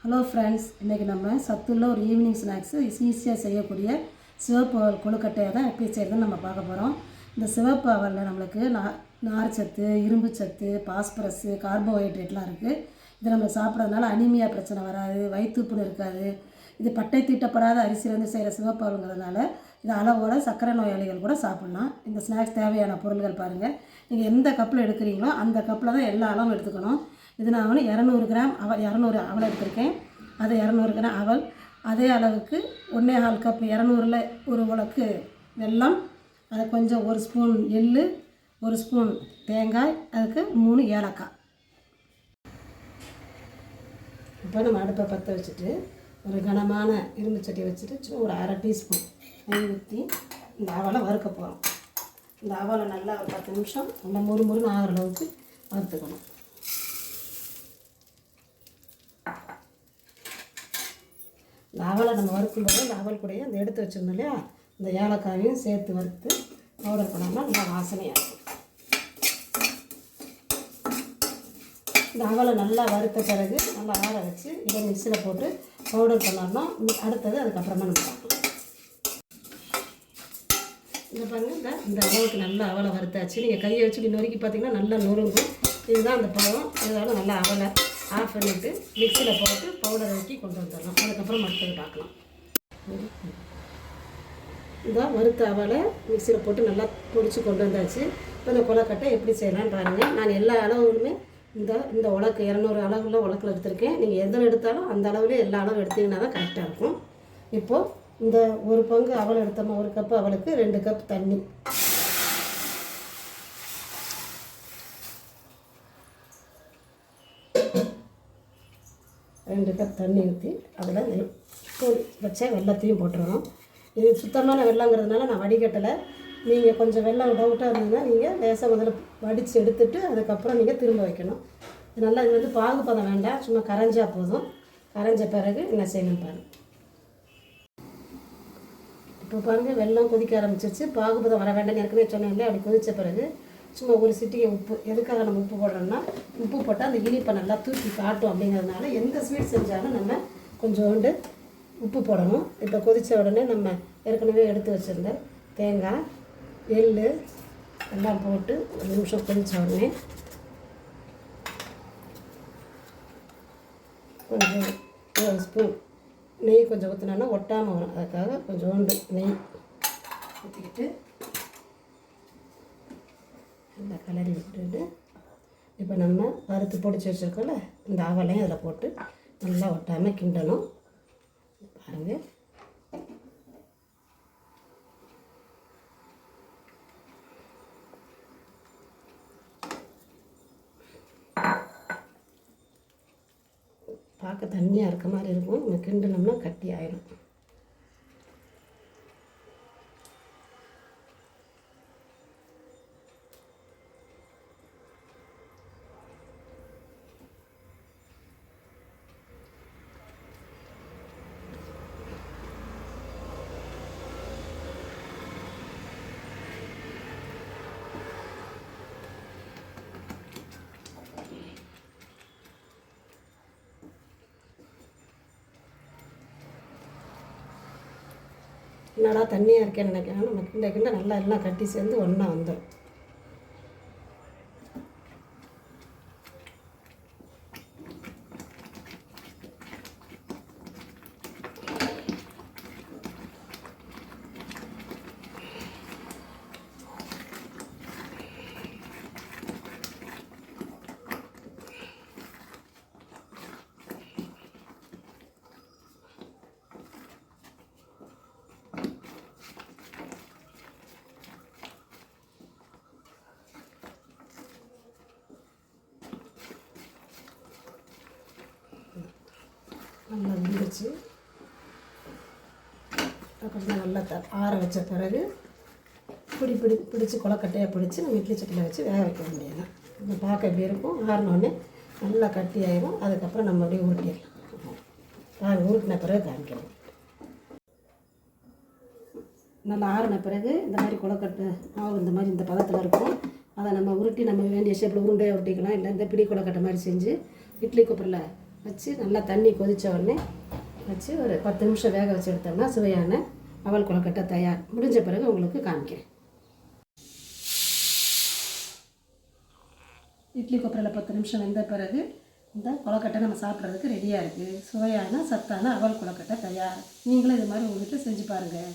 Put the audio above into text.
Hello friends, இன்றைக்கி நம்ம சத்துள்ள ஒரு ஈவினிங் ஸ்நாக்ஸு ஈஸியாக செய்யக்கூடிய சிவப்பு அவல் கொழுக்கட்டையை தான் எப்படி செய்கிறதுன்னு நம்ம பார்க்க போகிறோம். இந்த சிவப்பு அவலில் நம்மளுக்கு நார்ச்சத்து, இரும்பு சத்து, பாஸ்பரஸு, கார்போஹைட்ரேட்லாம் இருக்குது. இதை நம்ம சாப்பிட்றதுனால அனிமியா பிரச்சனை வராது, வயிற்றுப்புண் இருக்காது. இது பட்டை தீட்டப்படாத அரிசியிலேருந்து செய்கிற சிவப்பு அவலுங்கிறதுனால இது அளவோட சர்க்கரை நோயாளிகள் கூட சாப்பிட்லாம். இந்த ஸ்நாக்ஸ் தேவையான பொருட்கள் பாருங்கள். நீங்கள் எந்த கப்பில் எடுக்கிறீங்களோ அந்த கப்பில் தான் எல்லா அளவும் எடுத்துக்கணும். இது நான் 200 கிராம் 200 அவல் எடுத்திருக்கேன். அது 200 கிராம் அவல். அதே அளவுக்கு 1.25 கப் 200ல் ஒரு உலக்கு வெல்லம், அது கொஞ்சம் 1 ஸ்பூன் எள், 1 ஸ்பூன் தேங்காய், அதுக்கு 3 ஏலக்காய். இப்போ நம்ம அடுப்பை பற்ற வச்சுட்டு ஒரு கனமான இரும்பு சட்டியை வச்சுட்டு சும்மா ஒரு 1/2 டீஸ்பூன் நெய் ஊற்றி இந்த அவலை வறுக்க போகிறோம். இந்த அவலை நல்லா ஒரு 10 நிமிஷம் நல்லா முறுமுறுன்னு ஆகிற அளவுக்கு வறுத்துக்கணும். இந்த அவலை நம்ம வறுக்கும்போது இந்த அவல் கூடயே அந்த எடுத்து வச்சிருந்தோம் இல்லையா, இந்த ஏலக்காயையும் சேர்த்து வறுத்து பவுடர் பண்ணோம்னா நல்லா வாசனையாக இருக்கும். இந்த அவலை நல்லா வறுத்த பிறகு நல்லா ஆற வச்சு இதை மிக்சியில் போட்டு பவுடர் பண்ணோம்னா அடுத்தது அதுக்கப்புறமா நம்ம பார்க்கலாம். இந்த பாருங்கள், இந்த அளவுக்கு நல்லா அவலை வறுத்தாச்சு. நீங்கள் கையை வச்சு இப்படி நொறுக்கி பார்த்தீங்கன்னா நல்லா நொறுங்கும். இதுதான் அந்த பழம். இதனால் நல்லா அவலை ஆஃப் பண்ணிவிட்டு மிக்சியில் போட்டு பவுடர் ஊற்றி கொண்டு வந்துடலாம். அதுக்கப்புறம் மற்றது பார்க்கலாம். இந்த வறுத்த அவலை மிக்சியில் போட்டு நல்லா பொடிச்சு கொண்டு வந்தாச்சு. இப்போ இந்த கொழுக்கட்டை எப்படி செய்யலான்னு பாருங்கள். நான் எல்லா அளவுகளுமே இந்த உலக்கு 200 அளவுள்ள உலக்கில் எடுத்திருக்கேன். நீங்கள் எதில் எடுத்தாலும் அந்த அளவுலேயே எல்லா அளவும் எடுத்திங்கன்னா தான் கரெக்டாக இருக்கும். இப்போது இந்த ஒரு பங்கு அவல் எடுத்தோம்னா 1 கப்பு அவலுக்கு 2 கப் தண்ணி. ரெண்டு கப் தண்ணி ஊற்றி அதில் தூள் வச்சா வெல்லத்தையும் போட்டுருவோம். இது சுத்தமான வெல்லங்கிறதுனால நான் வடிகட்டலை. நீங்கள் கொஞ்சம் வெல்லம் டவுட்டாக இருந்ததுன்னா நீங்கள் லேசாக முதல்ல வடித்து எடுத்துட்டு அதுக்கப்புறம் நீங்கள் திரும்ப வைக்கணும். நல்லா இது வந்து பாகுபதம் வேண்டாம், சும்மா கரைஞ்சா போதும். கரைஞ்ச பிறகு என்ன செய்யணும் பாருங்கள். இப்போ பாருங்கள், வெல்லம் கொதிக்க ஆரம்பிச்சிருச்சு. பாகுபதம் வர வேண்டாம்னு ஏற்கனவே சொன்னேன் இல்லையா, அப்படி கொதித்த பிறகு சும்மா ஒரு சிட்டிகை உப்பு. எதுக்காக நம்ம உப்பு போடுறோம்னா, உப்பு போட்டால் அந்த இனிப்பை நல்லா தூக்கி காட்டும். அப்படிங்கிறதுனால எந்த ஸ்வீட் செஞ்சாலும் நம்ம கொஞ்சோண்டு உப்பு போடணும். இப்போ கொதித்த உடனே நம்ம ஏற்கனவே எடுத்து வச்சுருந்த தேங்காய், எள் எல்லாம் போட்டு ஒரு நிமிஷம் கொதித்த உடனே கொஞ்சம் 1 ஸ்பூன் நெய் கொஞ்சம் ஊற்றினோன்னா ஒட்டாமல் வரும். அதுக்காக கொஞ்சோண்டு நெய் ஊற்றிக்கிட்டு நல்லா கலரி விட்டுட்டு இப்போ நம்ம வறுத்து பொடிச்சு வச்சுருக்கோம்ல இந்த அவலையும் அதில் போட்டு நல்லா ஒட்டாமல் கிண்டணும். பாருங்கள், பார்க்க தண்ணியாக இருக்க மாதிரி இருக்கும். நம்ம கிண்டனோம்னா கட்டி ஆயிடும். என்னடா தண்ணியாக இருக்கேன்னு நினைக்கிறேன். நம்ம கிண்ட நல்லா எல்லாம் கட்டி சேர்ந்து ஒன்றா வந்துடும். நல்லா வெந்துச்சு. அப்புறம் நல்லா ஆற வச்ச பிறகு பிடிச்சி கொழுக்கட்டையாக பிடிச்சி நம்ம இட்லி சட்டியில் வச்சு வேக வைக்க வேண்டியதுதான். இந்த பார்க்க எப்படி இருக்கும், ஆறினோடனே நல்லா கட்டி ஆயிடும். அதுக்கப்புறம் நம்ம அப்படியே உருட்டிடலாம். உருட்டின பிறகு காமிக்கணும். நல்லா ஆறின பிறகு இந்த மாதிரி கொழுக்கட்டை மாவு இந்த மாதிரி இந்த பதத்தில் இருக்கும். அதை நம்ம உருட்டி நம்ம வேண்டிய ஷேப்பில் உருண்டையாக உருட்டிக்கலாம். இல்லை இந்த பிடி கொழுக்கட்டை மாதிரி செஞ்சு இட்லி குக்கரில் வச்சு நல்லா தண்ணி கொதித்த உடனே வச்சு ஒரு 10 நிமிஷம் வேக வச்சு எடுத்தோம்னா சுவையான அவல் கொழுக்கட்டை தயார். முடிஞ்ச பிறகு உங்களுக்கு காமிக்கிறேன். இட்லி கொப்பரையில் 10 நிமிஷம் வெந்த பிறகு இந்த கொழுக்கட்டை நம்ம சாப்பிட்றதுக்கு ரெடியாக இருக்குது. சுவையான சத்தான அவல் கொழுக்கட்டை தயார். நீங்களும் இது மாதிரி உங்கள் வீட்டில் செஞ்சு பாருங்கள்.